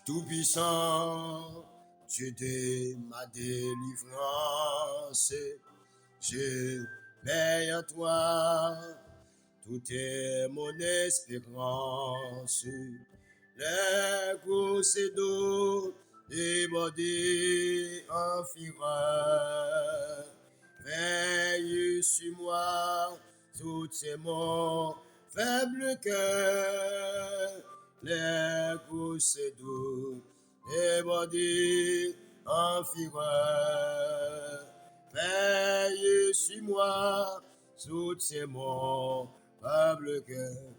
Tout-puissant, Dieu de ma délivrance, je mets en toi, tout est mon espérance. Les grosses d'eau débordées en fureur, veille sur moi, tout c'est mon faible cœur. Les grosses d'eau débordées en fureur, veille sur moi, tout c'est mon faible cœur.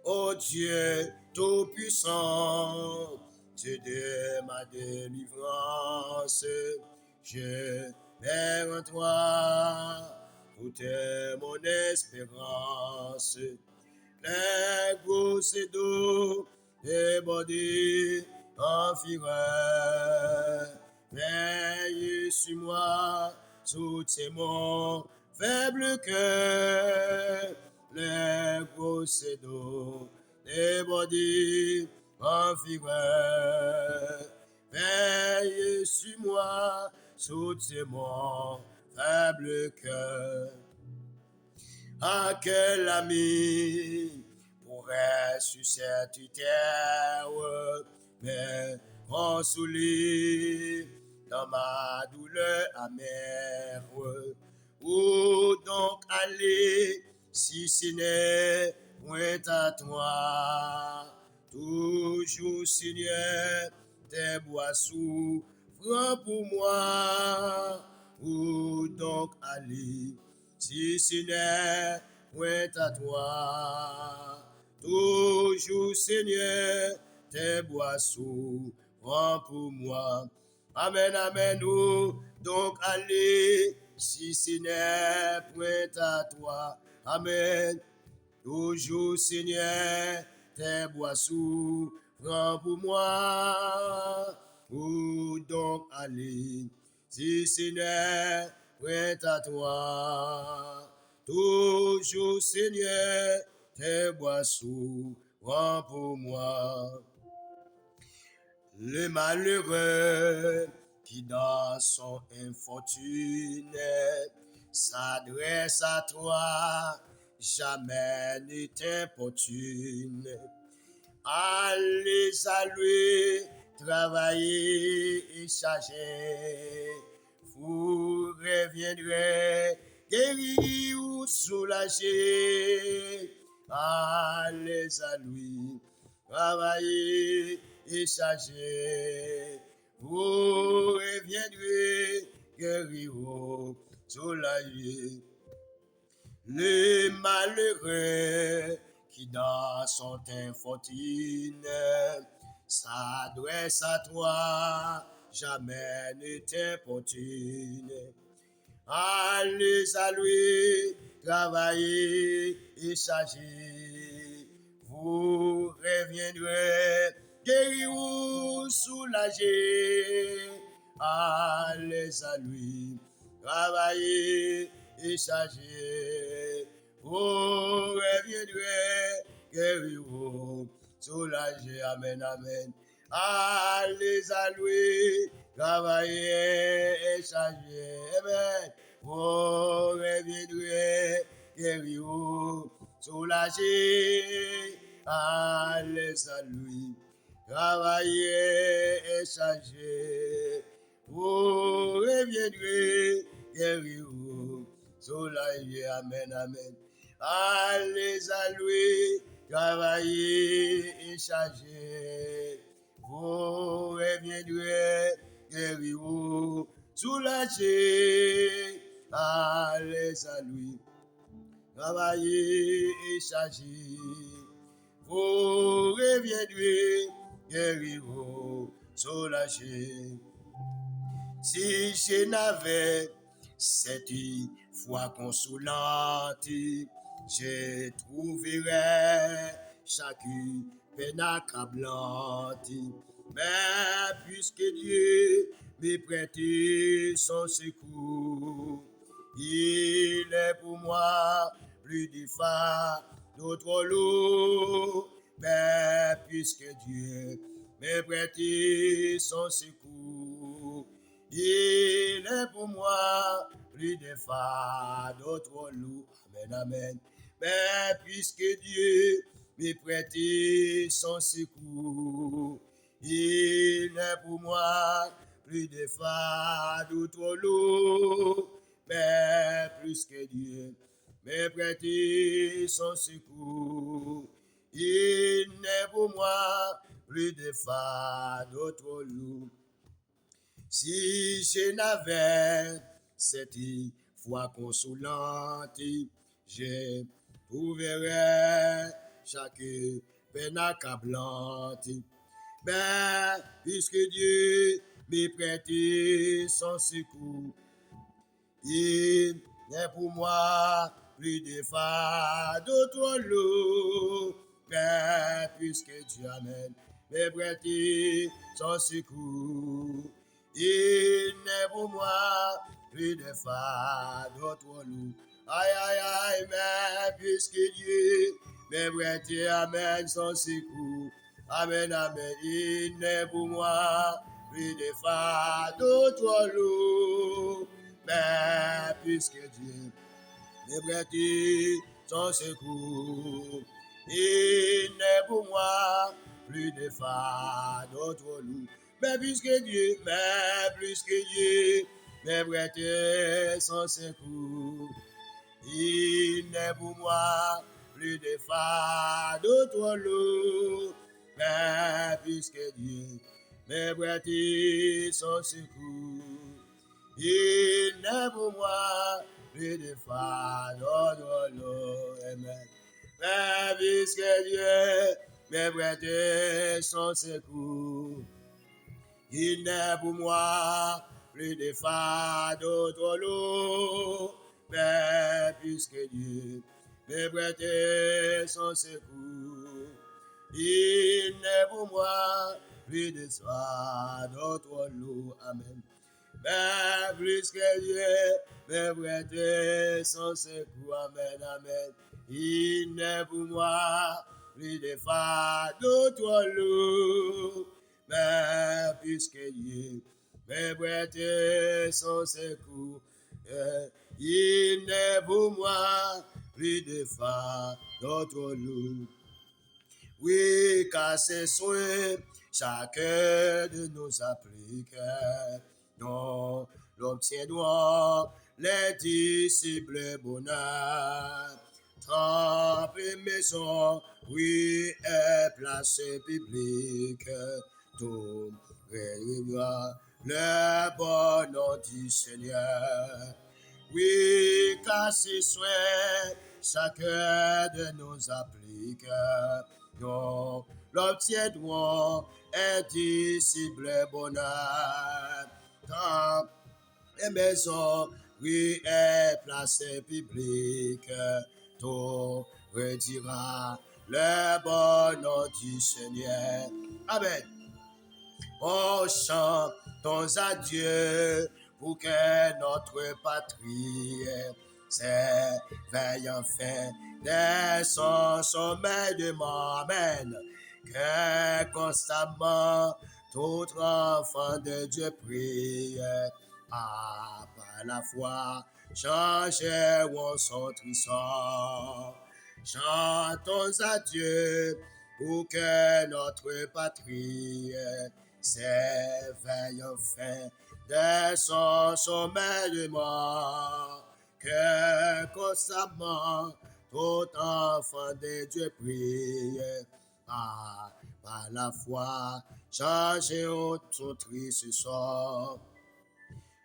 Ô Dieu tout-puissant, Dieu de ma délivrance, je mets en toi, tout est mon espérance. Les grosses d'eau débordées en fureur, veille sur moi, tout c'est mon faible cœur. Les grosses d'eau débordées en fureur, veille sur moi, tout c'est mon faible cœur. À quel ami pourrait sur cette terre me consoler dans ma douleur amère? Où donc aller si ce n'est point à toi? Toujours, Seigneur, tes bois souffrent pour moi. Où donc aller si ce n'est point à toi? Toujours, Seigneur, tes bois souffrent pour moi. Amen, amen, où donc aller si ce n'est point à toi? Amen. Toujours, Seigneur, tes bois souffrent pour moi. Où donc aller si ce n'est point à toi? Toujours, Seigneur, tes bois souffrent pour moi. Le malheureux qui dans son infortune s'adresse à toi, jamais ne t'importune. Allez à lui, travailler et charger. Vous reviendrez guéri ou soulagé. Allez à lui, travailler et charger. Vous reviendrez guéri ou soulagé. Le malheureux qui dans son infortune s'adresse à toi, jamais ne t'importune. Allez à lui, travailler et charger. Vous reviendrez guéri ou soulagé. Allez à lui, travailler et charger. Vous reviendrez guéri ou soulagé. Amen, amen. Allez à lui, travailler et charger. Amen. Vous reviendrez guéri ou soulagé. Allez à lui, travailler et charger. Vous reviendrez guéri ou soulagé. Amen, amen. Allez à lui, travailler et charger. Vous reviendrez guéri ou soulagé. Allez à lui, travailler et charger. Vous reviendrez guéri ou soulagé. Si je n'avais cette foi consolante, je trouverais chaque peine accablante. Mais puisque Dieu me prête son secours, il est pour moi plus de phare d'autre lot. Mais puisque Dieu mais prêter son secours. Il est pour moi plus de fardeau trop lourd. Amen, amen. Mais puisque Dieu m'est prêté son secours, il est pour moi plus de fardeau trop lourd. Mais plus que Dieu m'est prêté son secours, il n'est pour moi plus de fardeau trop lourd. Si je n'avais cette foi consolante, je trouverais chaque peine accablante. Mais puisque Dieu m'est prêté son secours, il n'est pour moi plus de fardeau trop lourd. Mais puisque Dieu amène m'est prêté son secours, il n'est pour moi plus de fardeau trop lourd. Aïe, aïe, aïe, mais puisque Dieu m'est prêté, amène son secours. Amen, amen, il n'est pour moi plus de fardeau trop lourd. Mais puisque Dieu m'est prêté son secours, il n'est pour moi plus de fardeau trop lourd. Mais puisque Dieu m'est prêté son secours, il n'est pour moi plus de fardeau trop lourd. Mais puisque Dieu m'est prêté son secours, il n'est pour moi plus de fardeau trop lourd. Amen. Mais puisque Dieu m'est prêté son secours, il n'est pour moi plus de fardeau trop lourd. Mais puisque Dieu m'est prêté son secours, il n'est pour moi plus de fardeau trop lourd. Amen. Mais plus que Dieu m'est prêté son secours. Amen, amen. Il n'est pour moi plus de fardeau trop lourd. Mais puisque Dieu m'est prêté son secours, il n'est pour moi plus de fardeau trop lourd. Oui, car c'est soin chacun de nous applique. Non, l'obtiendront les disciples bonheur. Trempe maison, oui, et place publique. Tout réunira le bon nom du Seigneur. Oui, car c'est soin chacun de nous applique. Non, l'obtiendront un disciple bonheur. Dans les maisons, oui, et places publiques, tout redira le bon nom du Seigneur. Amen. Oh, chantons à Dieu pour que notre patrie s'éveille enfin dès son sommeil de mort. Amen. Que constamment tout enfant de Dieu prie, par la foi changeront son trésor. Chantons à Dieu pour que notre patrie s'éveille enfin de son sommeil de mort. Que constamment tout enfant de Dieu prie, par la foi changeront son triste sort.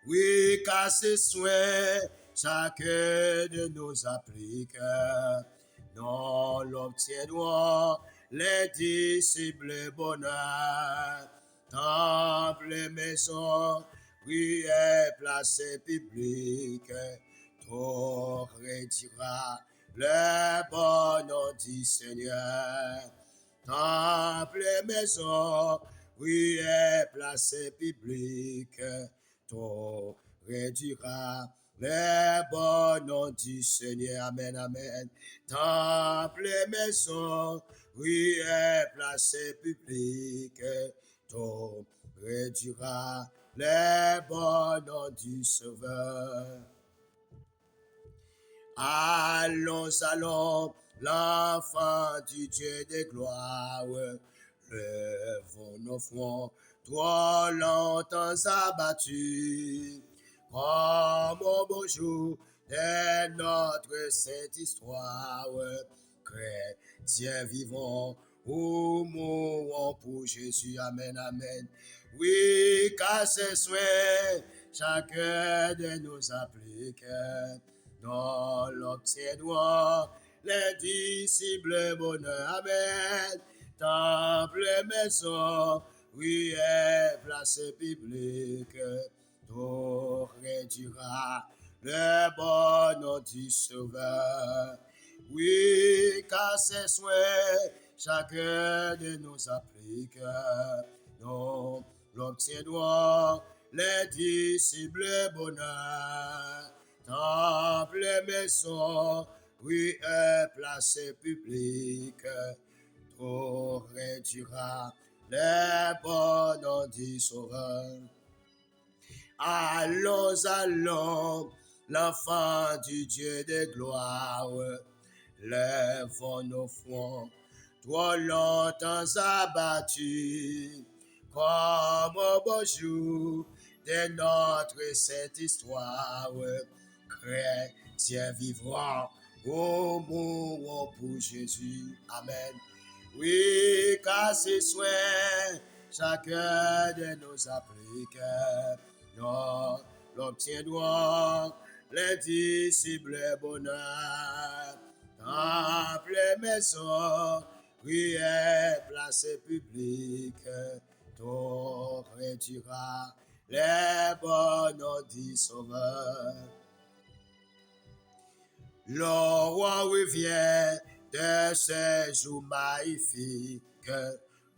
Oui, car c'est soin chacun de nous applique. Non, l'obtiendront les disciples bonheur. Temple, maison, oui, et place publique. Tout redira le bon nom du Seigneur. Temple, maison, oui, et place publique. Tout redira le bon nom du Seigneur. Amen, amen. Temple, maison, oui, et place publique. ton réduira les bonheurs du Sauveur. Allons, allons, l'enfant du Dieu de gloire, levons nos fronts, trop longtemps abattus, comme au beau jour de notre sainte histoire, chrétiens vivants, ou mourons pour Jésus, amen, amen. Oui, car ce souhait, chacun de nous applique, dans l'obtiendra les disciples bonheur, amen. Temple, maison, oui, et place publique, tout réduira le bonheur du Sauveur. Oui, car c'est souhait, chacun de nous applique, nous l'obtiendrons les disciples bonheur. Temple, maison, oui, et place publique, tout réduira les bonheurs du Sauveur. Allons, allons, l'enfant du Dieu de gloire, lèvons nos fronts, trop longtemps abattus, comme au beau jour de notre sainte histoire, chrétiens vivront, au mourront pour Jésus, amen. Oui, car c'est souhait, chacun de nos applique, nous l'obtiendrons, les disciples bonheur. Temple, maison, prière, place publique, tout réduira les bonheurs du Sauveur. Le roi revient de ces jours magnifiques,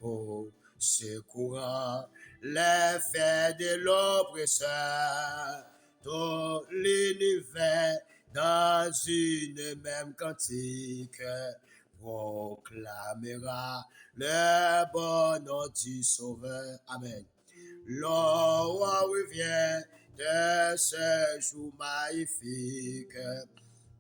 au secourant les faits de l'oppresseur, tout l'univers dans une même cantique proclamera le bonheur du Sauveur. Amen. Le roi revient de ce jour magnifique,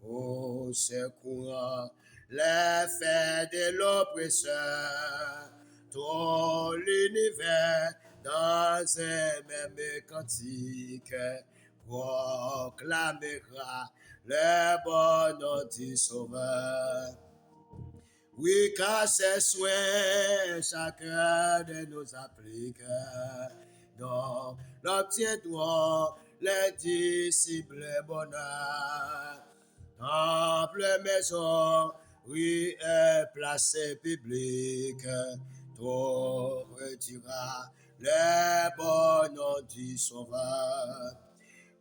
au secourant les faits de l'oppresseur, tout l'univers dans un même cantique proclamera le bonheur du Sauveur. Oui, car c'est souhait, chacun de nous applique, donc l'obtiendront les disciples bonheur. Temple, maison, oui, et place publique, tout retira les bonheurs du Sauveur.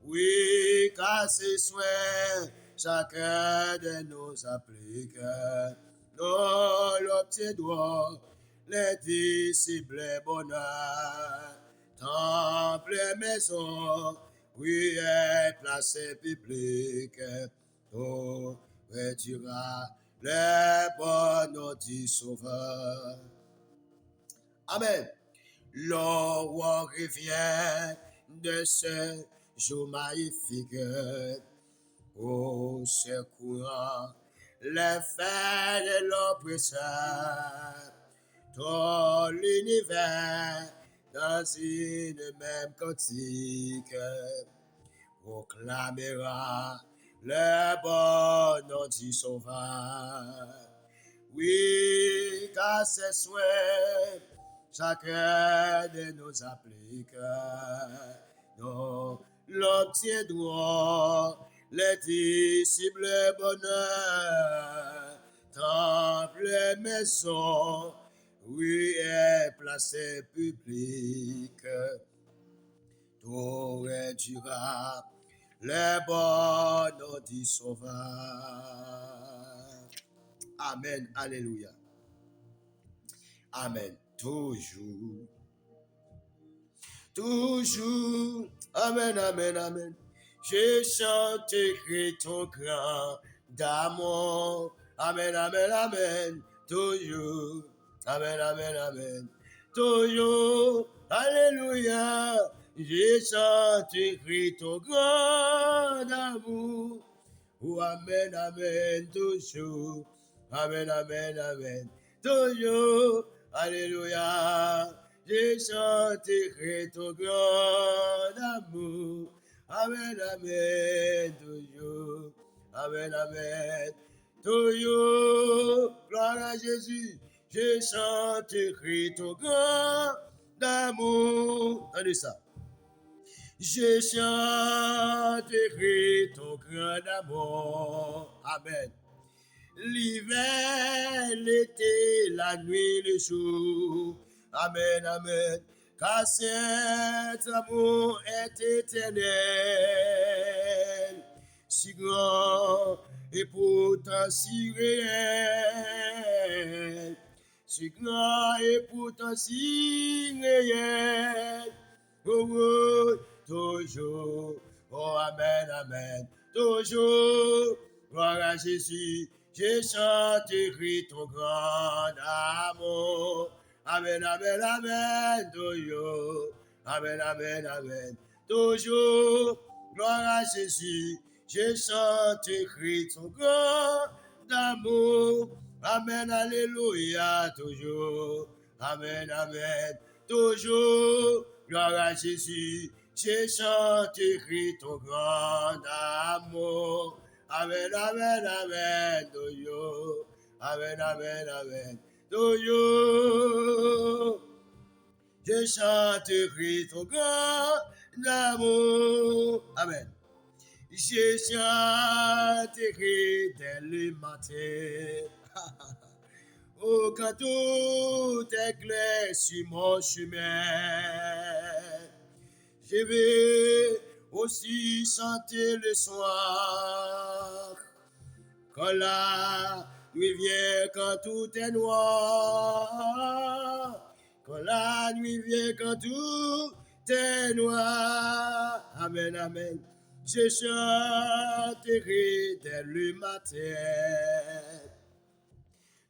Oui, car c'est souhait, chacun de nous applique, nous l'obtiendrons, les disciples bonheur. Temple, maison, oui, et place publique, tout retira les bonheurs du Sauveur. Amen. Le roi revient de ce jour magnifique, au secourant les faits de l'oppresseur, tout l'univers dans une même cantique proclamera le bonheur du Sauveur. Oui, car c'est souhait, chacun de nous applique, nous l'obtiendrons, les disciples bonheur. Temple, maison, oui, et place publique, tout réduira les bonheurs du Sauveur. Amen, alléluia. Amen, toujours. Toujours, amen, amen, amen. Je chanterai ton grand d'amour. Amen, amen, amen, toujours. Amen, amen, amen. toujours, alléluia, j'ai chanté ton grand amour. Oh, amen, amen, toujours, amen, amen, amen, toujours, alléluia, j'ai chanté ton grand amour. Amen, amen, toujours, amen, amen, toujours, gloire à Jésus. Je chanterai ton grand amour. Attendez ça. Je chanterai ton grand amour. Amen. L'hiver, l'été, la nuit, le jour. Amen, amen. Car cet amour est éternel, si grand et pourtant si réel. Si grand et pourtant si réel. Oh, oh, toujours. Oh, amen, amen. Toujours. Gloire à Jésus. Je chanterai ton grand amour. Amen, amen, amen. Toujours. Amen, amen, amen. Toujours. Gloire à Jésus. Je chanterai ton grand amour. Amen, alléluia, toujours. Amen, amen, toujours. Gloire à Jésus. Je chanterai ton grand amour. Amen, amen, amen, toujours. Amen, amen, amen, toujours. Je chanterai ton grand amour. Amen. Je chanterai dès le matin. Oh, quand tout est clair sur mon chemin, je vais aussi chanter le soir. Quand la nuit vient, quand tout est noir. Quand la nuit vient, quand tout est noir. Amen, amen. Je chanterai dès le matin.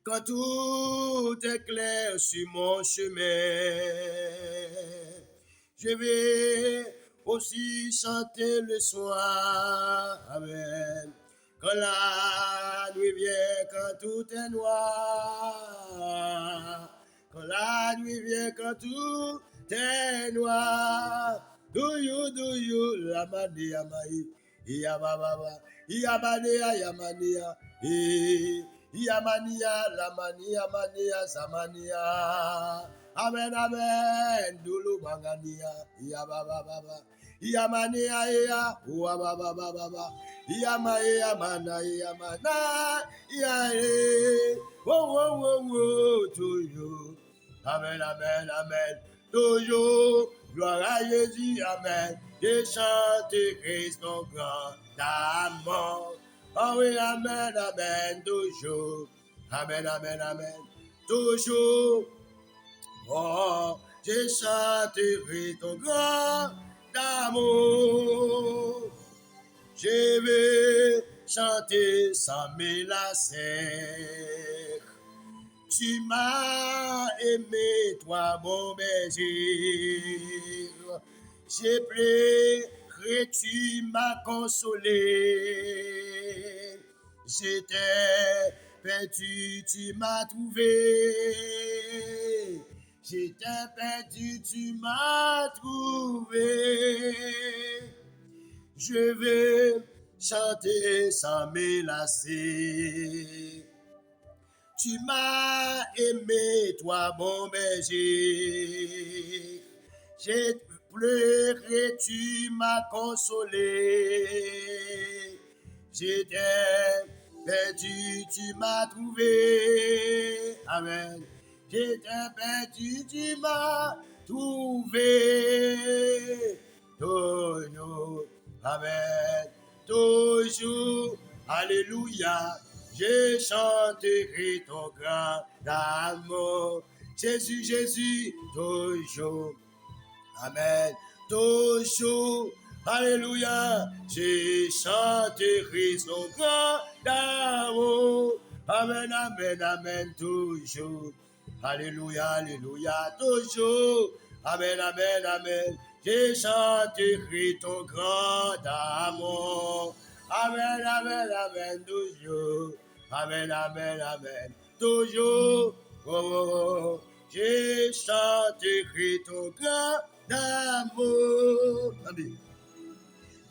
Quand tout est clair sur mon chemin, je vais aussi chanter le soir. Amen. Quand la nuit vient, quand tout est noir. Quand la nuit vient, quand tout est noir. Do you, la mania, mai, Yababa, Yabania, Yamania, Yamania, Lamania, Mania, Samania. Amen, amen, Dulu Mangania, Yababa, Yamania, Wababa, Yamaya, Mana, Yamana, Yae, oh, to you. Amen, amen, amen, to you. Gloire à Jésus, amen. Je chanterai ton grand amour. Oh oui, amen, amen, toujours. Amen, amen, amen, toujours. Oh, je chanterai ton grand amour. Je vais chanter sans me lasser. Tu m'as aimé, toi, mon berger. J'ai pleuré, tu m'as consolé. J'étais perdu, tu m'as trouvé. J'étais perdu, tu m'as trouvé. Je vais chanter sans me lasser. Tu m'as aimé, toi, mon berger. J'ai pleuré, tu m'as consolé. J'étais perdu, tu m'as trouvé. Amen. J'étais perdu, tu m'as trouvé. Toujours, amen. Toujours, alléluia. Je chanterai ton grand amour. Jésus, Jésus, toujours. Amen. Toujours. Alléluia. Je chanterai son grand amour. Amen, amen, amen, toujours. Alléluia, alléluia, toujours. Amen, amen, amen. J'ai chanté Christ ton grand amour. Amen, amen, amen, toujours. Amen, amen, amen, toujours. Oh, oh, oh. J'ai chanté Christ ton grand amour. Amen.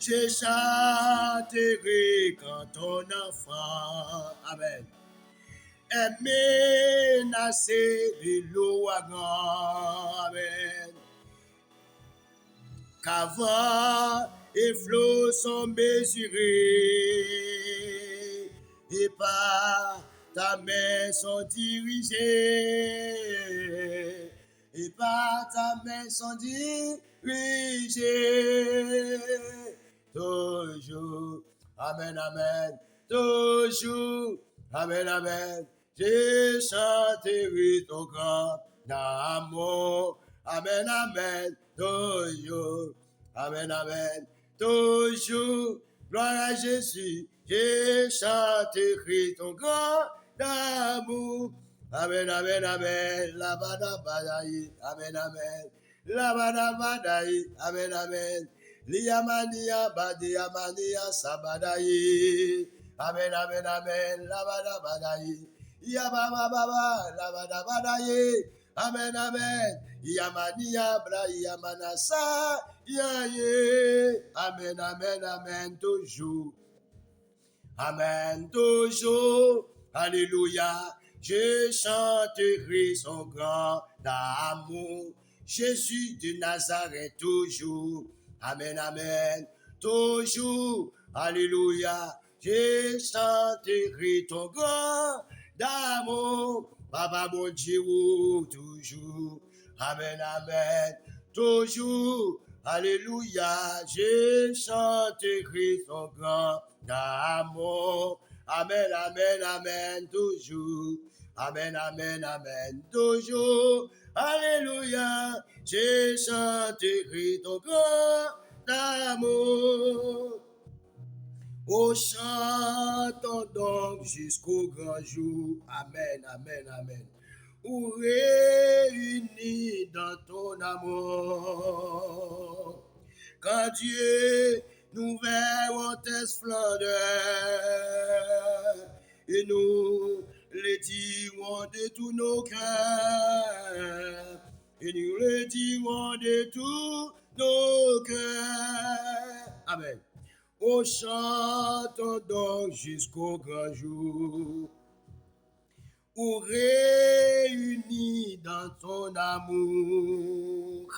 J'ai chanté quand ton enfant, amen, est menacé de l'ouragan, amen. Qu'avant et flots sont mesurés, et par ta main sont dirigés, et par ta main sont dirigés. Toujours, amen, amen, toujours, amen, amen. J'ai chanté ton grand amour, amen, amen, toujours, amen, amen, toujours, gloire à Jésus. J'ai chanté ton grand amour, amen, amen, amen, la badabadaï, amen, amen, la badabadaï, amen, amen. Liamania badiamania sabadai. Amen, amen, amen. Labadabadai. Yabababa labadabadai. Amen, amen. Yamania bra yamanasa. Yaye. Amen, amen, amen. Toujours. Amen, toujours. Alléluia. Je chanterai son grand amour. Jésus de Nazareth, toujours. Amen, amen, toujours, alléluia, je chanterai ton grand d'amour, Papa mon Dieu, toujours, amen, amen, toujours, alléluia, je chanterai ton grand d'amour, amen, amen, amen, toujours, amen, amen, amen, toujours, alléluia, je chanterai ton grand amour. Oh, chantons donc jusqu'au grand jour. Amen, amen, amen. Où réunis dans ton amour. Quand Dieu nous verrons tes splendeurs et nous les dirons de tous nos cœurs. Et nous le dirons de tous nos cœurs. Amen. Oh, chantons donc jusqu'au grand jour, où réunis dans ton amour,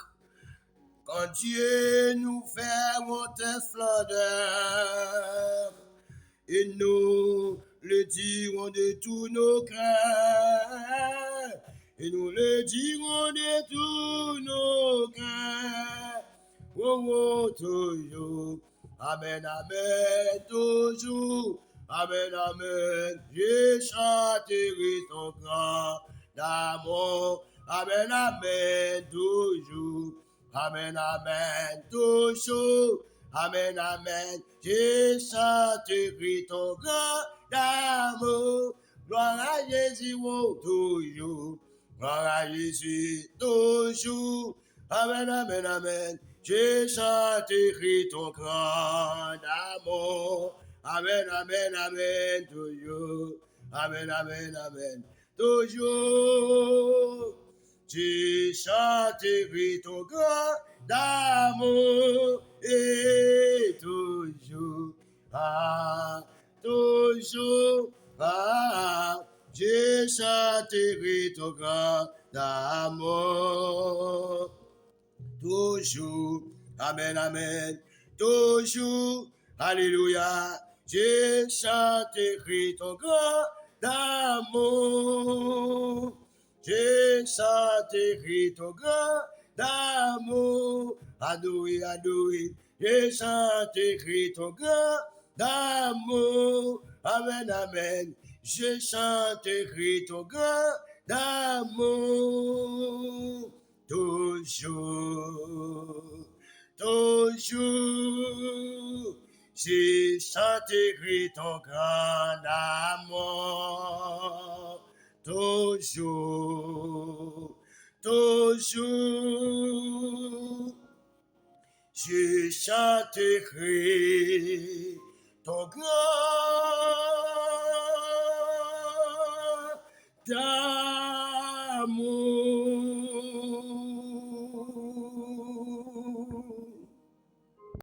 quand Dieu nous fermeront tes splendeurs, et nous le dirons de tous nos cœurs, et nous le dirons de tous nos cœurs. Oh, oh, toujours. Amen, amen, toujours. Amen, amen. Je chanterai ton grand amour. Amen, amen, toujours. Amen, amen, toujours. Amen, amen. Je chanterai ton grand amour. Gloire à Jésus, oh, toujours. Gloire à Jésus, toujours. Amen, amen, amen. Je chanterai ton grand amour. Amen, amen, amen, toujours. Amen, amen, amen, toujours. Je chanterai ton grand amour et toujours. Ah, toujours. Ah, je chanterai ton grand amour. Toujours, amen, amen, toujours, alléluia, je chanterai ton grand amour, je chanterai ton grand amour, adoré, adoré, je chanterai ton grand amour, amen, amen, je chanterai ton grand amour. Toujours, toujours, je chanterai ton grand amour. Toujours, toujours. Je chanterai ton grand amour.